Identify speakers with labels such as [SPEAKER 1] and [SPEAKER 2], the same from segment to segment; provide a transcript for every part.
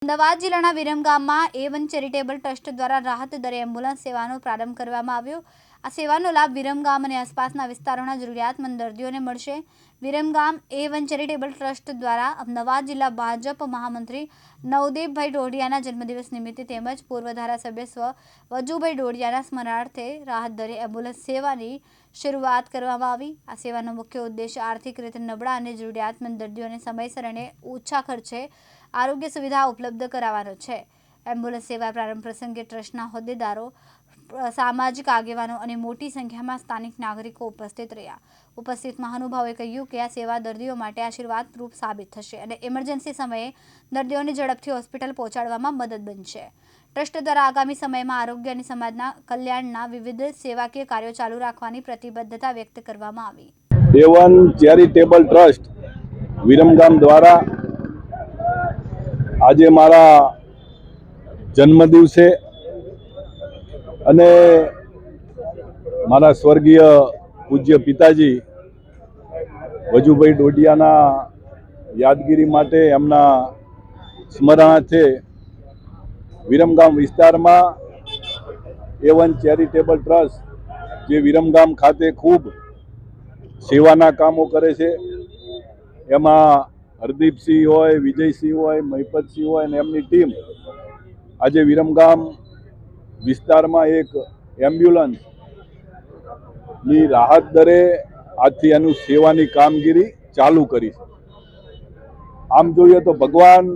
[SPEAKER 1] અમદાવાદ જિલ્લાના વિરમગામમાં A1 charitable trust દ્વારા રાહત દરે એમ્બ્યુલન્સ સેવાનો પ્રારંભ કરવામાં આવ્યો। આ સેવાનો લાભ વિરમગામ અને આસપાસના વિસ્તારોના જરૂરિયાતમંદ દર્દીઓને મળશે। વિરમગામ A1 ચેરિટેબલ ટ્રસ્ટ દ્વારા અમદાવાદ જિલ્લા ભાજપ મહામંત્રી નવદેવભાઈ ડોડિયાના જન્મદિવસ નિમિત્તે તેમજ પૂર્વ ધારાસભ્ય સ્વ વજુભાઈ ડોડિયાના સ્મરણાર્થે રાહત દરે એમ્બ્યુલન્સ સેવાની શરૂઆત કરવામાં આવી। આ સેવાનો મુખ્ય ઉદ્દેશ આર્થિક રીતે નબળા અને જરૂરિયાતમંદ દર્દીઓને સમયસર અને ઓછા ખર્ચે આરોગ્ય સુવિધા ઉપલબ્ધ કરાવવાનો છે। એમ્બ્યુલન્સ સેવા પ્રારંભ પ્રસંગે ટ્રસ્ટના હોદ્દેદારો, સામાજિક આગેવાનો અને મોટી સંખ્યામાં સ્થાનિક નાગરિકો ઉપસ્થિત રહ્યા। ઉપસ્થિત મહાનુભાવોએ કહ્યું કે આ સેવા દર્દીઓ માટે આશીર્વાદરૂપ સાબિત થશે અને ઇમરજન્સી સમયે દર્દીઓને ઝડપથી હોસ્પિટલ પહોંચાડવામાં મદદ બનશે। ટ્રસ્ટ દ્વારા આગામી સમયમાં આરોગ્ય અને સમાજના કલ્યાણના વિવિધ સેવાકીય કાર્યો ચાલુ રાખવાની પ્રતિબદ્ધતા વ્યક્ત કરવામાં આવી।
[SPEAKER 2] A1 ચેરિટેબલ ટ્રસ્ટ વિરમગામ દ્વારા આજે મારા જન્મદિવસે અને મારા સ્વર્ગીય પૂજ્ય પિતાજી વજુભાઈ ડોડિયાના યાદગીરી માટે એમના સ્મરણાર્થે વિરમગામ વિસ્તારમાં A1 ચેરિટેબલ ટ્રસ્ટ જે વિરમગામ ખાતે ખૂબ સેવાના કામો કરે છે, એમાં હરદીપસિંહ હોય, વિજયસિંહ હોય, મહિપતસિંહ હોય અને એમની ટીમ આજે વિરમગામ વિસ્તારમાં એક એમ્બ્યુલન્સની રાહત દરે આજથી એનું સેવાની કામગીરી ચાલુ કરી છે। આમ જોઈએ તો ભગવાન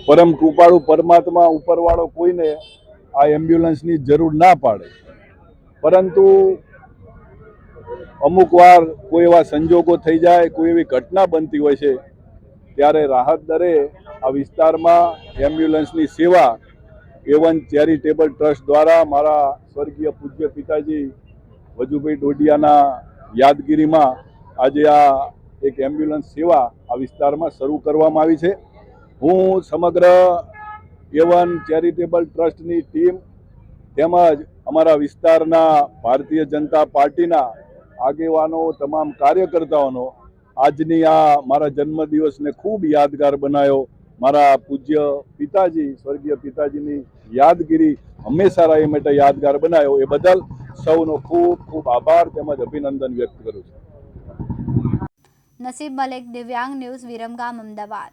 [SPEAKER 2] પરમ કૃપાળુ પરમાત્મા ઉપરવાળો કોઈને આ એમ્બ્યુલન્સની જરૂર ના પાડે, પરંતુ અમુક વાર કોઈ એવા સંજોગો થઈ જાય, કોઈ એવી ઘટના બનતી હોય છે, ત્યારે રાહત દરે આ વિસ્તારમાં એમ્બ્યુલન્સની સેવા A1 ચેરિટેબલ ટ્રસ્ટ દ્વારા મારા સ્વર્ગીય પૂજ્ય પિતાજી વજુભાઈ ડોડિયાના યાદગીરીમાં આજે આ એક એમ્બ્યુલન્સ સેવા આ વિસ્તારમાં શરૂ કરવામાં આવી છે। હું સમગ્ર A1 ચેરિટેબલ ટ્રસ્ટની ટીમ તેમજ અમારા વિસ્તારના ભારતીય જનતા પાર્ટીના આગેવાનો, તમામ કાર્યકર્તાઓનો આજની આ મારા જન્મદિવસને ખૂબ યાદગાર બનાવ્યો। મારા પૂજ્ય પિતાજી, સ્વર્ગીય પિતાજીની યાદગીરી હંમેશા રહે માટે યાદગાર બનાવ્યો, એ બદલ સૌનો ખૂબ ખૂબ આભાર તેમજ અભિનંદન વ્યક્ત કરું છું।
[SPEAKER 1] નસીબ મલેક, દિવ્યાંગ ન્યૂઝ, વિરમગામ, અમદાવાદ।